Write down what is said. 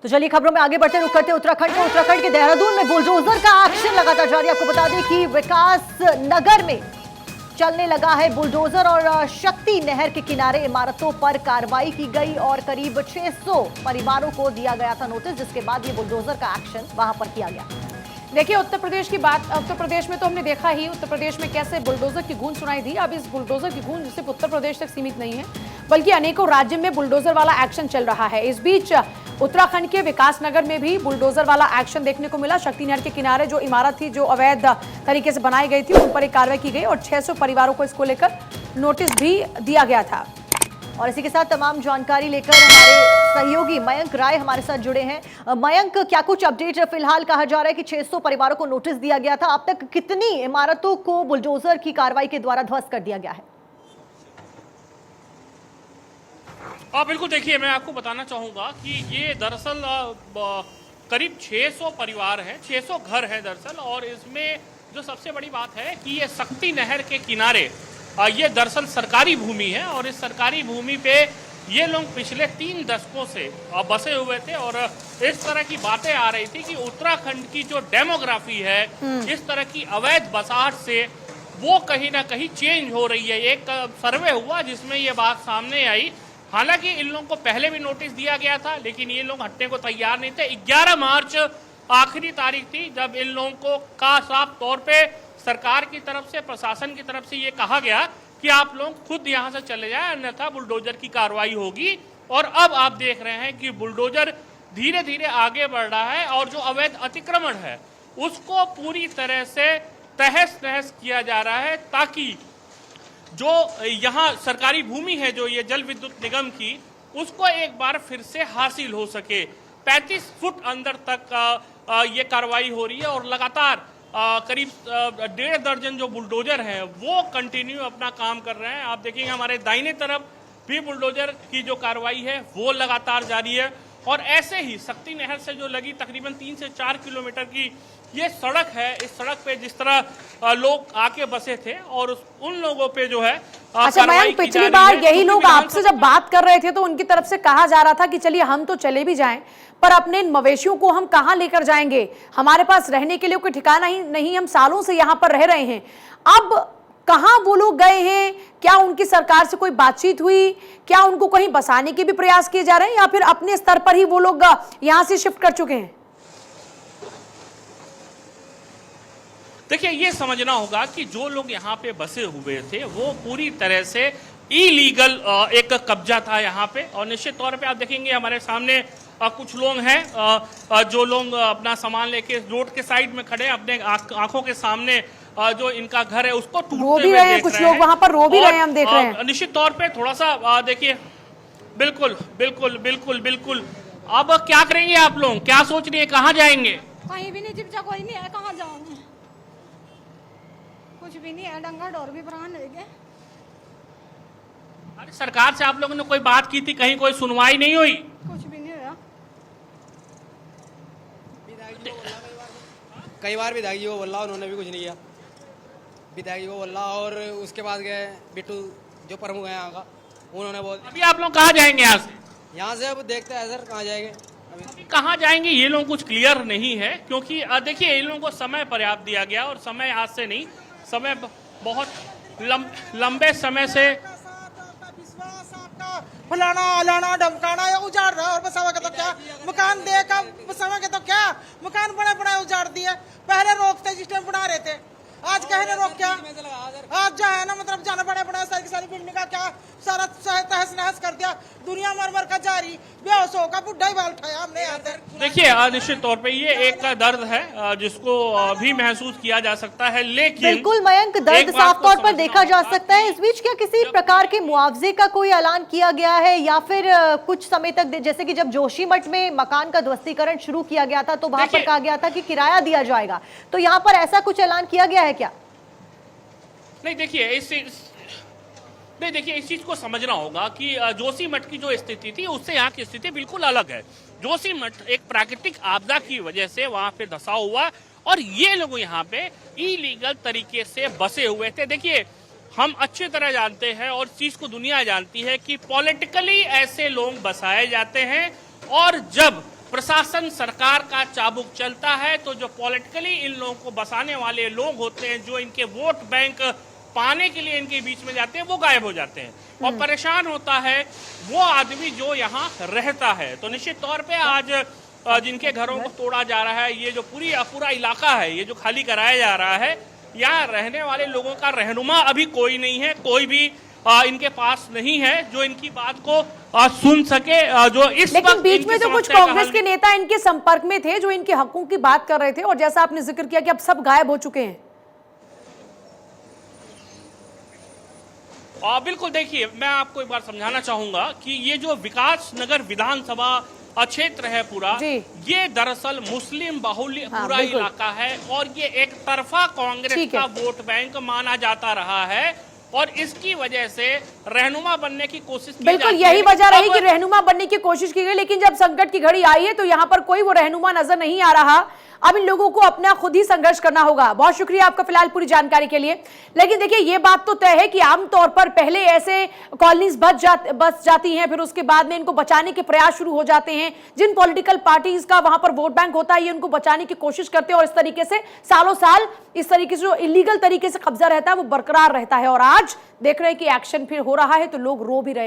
तो चलिए खबरों में आगे बढ़ते रुक करते उत्तराखंड के देहरादून में बुलडोजर का एक्शन लगातार जारी। आपको बता दें कि विकास नगर में चलने लगा है बुलडोजर और शक्ति नहर के किनारे इमारतों पर कार्रवाई की गई और करीब 600 परिवारों को दिया गया था नोटिस, जिसके बाद ये बुलडोजर का एक्शन वहां पर किया गया। देखिए उत्तर प्रदेश की बात, उत्तर प्रदेश में तो हमने देखा ही उत्तर प्रदेश में कैसे बुलडोजर की गूंज सुनाई दी। अब इस बुलडोजर की गूंज सिर्फ उत्तर प्रदेश तक सीमित नहीं है, बल्कि अनेकों राज्य में बुलडोजर वाला एक्शन चल रहा है। इस बीच उत्तराखंड के विकास नगर में भी बुलडोजर वाला एक्शन देखने को मिला। शक्ति नहर के किनारे जो इमारत थी जो अवैध तरीके से बनाई गई थी, उन पर एक कार्रवाई की गई और 600 परिवारों को इसको लेकर नोटिस भी दिया गया था। और इसी के साथ तमाम जानकारी लेकर हमारे सहयोगी मयंक राय हमारे साथ जुड़े हैं। मयंक, क्या कुछ अपडेट? फिलहाल कहा जा रहा है कि 600 परिवारों को नोटिस दिया गया था। अब तक कितनी इमारतों को बुलडोजर की कार्रवाई के द्वारा ध्वस्त कर दिया गया है? बिल्कुल, देखिए मैं आपको बताना चाहूँगा कि ये दरअसल करीब 600 परिवार हैं, 600 घर हैं दरअसल। और इसमें जो सबसे बड़ी बात है कि ये शक्ति नहर के किनारे ये दरअसल सरकारी भूमि है और इस सरकारी भूमि पे ये लोग पिछले 3 दशकों से बसे हुए थे। और इस तरह की बातें आ रही थी कि उत्तराखंड की जो डेमोग्राफी है इस तरह की अवैध बसाहट से वो कहीं ना कहीं चेंज हो रही है। एक सर्वे हुआ जिसमें ये बात सामने आई। हालांकि इन लोगों को पहले भी नोटिस दिया गया था, लेकिन ये लोग हटने को तैयार नहीं थे। 11 मार्च आखिरी तारीख थी जब इन लोगों को साफ तौर पे सरकार की तरफ से, प्रशासन की तरफ से ये कहा गया कि आप लोग खुद यहाँ से चले जाएं, अन्यथा बुलडोजर की कार्रवाई होगी। और अब आप देख रहे हैं कि बुलडोजर धीरे धीरे आगे बढ़ रहा है और जो अवैध अतिक्रमण है उसको पूरी तरह से तहस नहस किया जा रहा है, ताकि जो यहाँ सरकारी भूमि है जो ये जल विद्युत निगम की, उसको एक बार फिर से हासिल हो सके। 35 फुट अंदर तक ये कार्रवाई हो रही है और लगातार करीब 1.5 दर्जन जो बुलडोजर हैं वो कंटिन्यू अपना काम कर रहे हैं। आप देखेंगे हमारे दाहिने तरफ भी बुलडोजर की जो कार्रवाई है वो लगातार जारी है। और ऐसे ही शक्ति नहर से जो लगी तकरीबन 3 से 4 किलोमीटर की ये सड़क है, इस सड़क पे जिस तरह लोग आके बसे थे और उन लोगों पे जो है अच्छा मयंक, पिछली बार यही लोग आपसे जब बात कर रहे थे तो उनकी तरफ से कहा जा रहा था कि चलिए हम तो चले भी जाएं, पर अपने मवेशियों को हम कहां लेकर जाएंगे, हमारे पास रहने के लिए कोई ठिकाना ही नहीं, हम सालों से यहाँ पर रह रहे हैं। अब कहां वो लोग गए हैं? क्या उनकी सरकार से कोई बातचीत हुई? क्या उनको कहीं बसाने के भी प्रयास किए जा रहे हैं या फिर अपने स्तर पर ही वो लोग यहाँ से शिफ्ट कर चुके हैं? देखिए, ये समझना होगा कि जो लोग यहाँ पे बसे हुए थे वो पूरी तरह से इलीगल एक कब्जा था यहाँ पे। और निश्चित तौर पे आप देखेंगे हमारे सामने कुछ लोग हैं जो लोग अपना सामान लेके रोड के साइड में खड़े अपने आंखों के सामने जो इनका घर है उसको टूटते हुए देख रहे हैं। कुछ लोग वहां पर रो भी रहे हैं, हम देख रहे हैं। निश्चित तौर पे थोड़ा सा देखिए, बिल्कुल बिल्कुल बिल्कुल बिल्कुल। अब क्या करेंगे आप लोग, क्या सोच रही है, कहाँ जाएंगे? कहीं भी नहीं, जिप्चा कोई नहीं है, कहाँ जाऊंगी? कुछ भी नहीं है, डंगा डोर भी प्राण ले गए। अरे सरकार से आप लोगों ने कोई बात की थी, कहीं कोई सुनवाई नहीं हुई? कुछ भी नहीं हुआ। कई बार विधायक जी को बोला, उन्होंने भी कुछ नहीं किया। विधायक जी को बोला और उसके बाद गए बिट्टू जो प्रमुख है यहाँ का, उन्होंने बोल। अभी आप लोग कहाँ जाएंगे यहाँ से? यहाँ से अब देखते हैं सर कहाँ जाएंगे। अभी कहाँ जाएंगे ये लोग कुछ क्लियर नहीं है, क्योंकि देखिए इन लोगों को समय पर्याप्त दिया गया और समय आज से नहीं, समय बहुत लंबे समय से फलाना अलाना धमकाना या उजाड़ रहा और बसावा के तो क्या मकान देकर बसावा के तो क्या मकान बड़े बड़े उजाड़ दिए। पहले रोकते जिस टाइम बना रहे थे, आज कहने रोक क्या? आज जो है ना मतलब जाना बड़े बड़े सारी बिल्डिंग का क्या सारा तहस नहस कर दिया। दुनिया मर मर का जारी बेहोश होगा, बुढ़ा ही बाल उठाया हमने यहाँ से। देखिए निश्चित तौर पे ये एक दर्द है जिसको भी महसूस किया जा सकता है, लेकिन बिल्कुल मयंक, दर्द साफ तौर पर देखा जा सकता है। इस बीच क्या किसी प्रकार के मुआवजे का कोई ऐलान किया गया है या फिर कुछ समय तक, जैसे कि जब जोशीमठ में मकान का ध्वस्तीकरण शुरू किया गया था तो वहां पर कहा गया था कि किराया दिया जाएगा, तो यहाँ पर ऐसा कुछ ऐलान किया गया है क्या? नहीं, देखिए इस चीज को समझना होगा कि जोशीमठ की जो स्थिति थी उससे यहाँ की स्थिति बिल्कुल अलग है। जोशीमठ एक प्राकृतिक आपदा की वजह से वहां पे धंसाव हुआ और ये लोग यहाँ पे इलीगल तरीके से बसे हुए थे। देखिए, हम अच्छी तरह जानते हैं और चीज को दुनिया जानती है कि पॉलिटिकली ऐसे लोग बसाए जाते हैं और जब प्रशासन सरकार का चाबुक चलता है तो जो पॉलिटिकली इन लोगों को बसाने वाले लोग होते हैं, जो इनके वोट बैंक पाने के लिए इनके बीच में जाते हैं, वो गायब हो जाते हैं और परेशान होता है वो आदमी जो यहाँ रहता है। तो निश्चित तौर पे आज जिनके घरों को तोड़ा जा रहा है, ये जो पूरा इलाका है, ये जो खाली कराया जा रहा है, यहाँ रहने वाले लोगों का रहनुमा अभी कोई नहीं है, कोई भी इनके पास नहीं है जो इनकी बात को सुन सके। जो इस लेकिन बीच में जो कुछ कांग्रेस के नेता इनके संपर्क में थे, जो इनके हकों की बात कर रहे थे, और जैसा आपने जिक्र किया कि अब सब गायब हो चुके हैं। बिल्कुल, देखिए मैं आपको एक बार समझाना चाहूंगा कि ये जो विकास नगर विधानसभा क्षेत्र है पूरा, ये दरअसल मुस्लिम बाहुल्य पूरा इलाका है और ये एक तरफा कांग्रेस का वोट बैंक माना जाता रहा है और इसकी वजह से रहनुमा बनने की कोशिश की बिल्कुल यही वजह रही कि रहनुमा बनने की कोशिश की गई, लेकिन जब संकट की घड़ी आई है तो यहाँ पर कोई वो रहनुमा नजर नहीं आ रहा। अब इन लोगों को अपना खुद ही संघर्ष करना होगा। बहुत शुक्रिया आपका फिलहाल पूरी जानकारी के लिए। लेकिन देखिए ये बात तो तय है कि आमतौर पर पहले ऐसे कॉलोनीज बस जाती हैं, फिर उसके बाद में इनको बचाने के प्रयास शुरू हो जाते हैं। जिन पॉलिटिकल पार्टीज का वहां पर वोट बैंक होता है, ये उनको बचाने की कोशिश करते हैं और इस तरीके से सालों साल इस तरीके से जो इलीगल तरीके से कब्जा रहता है वो बरकरार रहता है। और आज देख रहे हैं कि एक्शन फिर हो रहा है तो लोग रो भी रहे हैं।